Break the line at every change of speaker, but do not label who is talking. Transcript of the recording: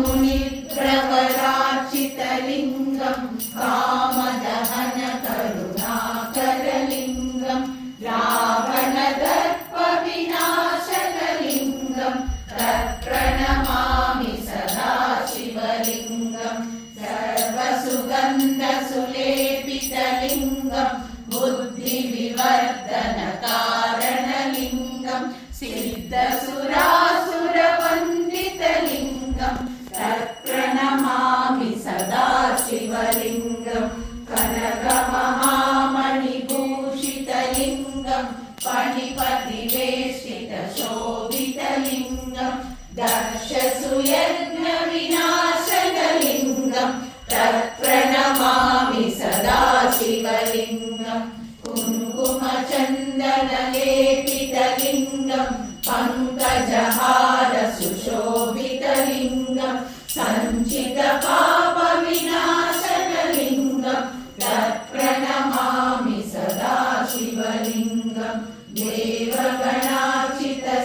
मुनिप्रवरार्चितलिङ्गं कामदहन करुणाकरलिङ्गं रावणदर्पविनाशकलिङ्गं तत्प्रणमामि सदा शिवलिङ्गं सर्वसुगन्धसुलेपितलिङ्गं बुद्धिविवर्धनकारणलिङ्गं सिद्धसुरासुरवन्दितलिङ्गं तत्प्रणमामि सदा शिवलिङ्गं कनकमहामणिभूषितलिङ्गं फणिपतिवेष्टितशोभितलिङ्गं दक्षसुयज्ञविनाशनलिङ्गं तत्प्रणमामि सदा शिवलिङ्गं कुङ्कुमचन्दनलेपितलिङ्गं पङ्कजहारसुशोभितलिङ्गं सञ्चितपापविनाशनलिङ्गं तत्प्रणमामि सदा शिवलिङ्गं देवगणा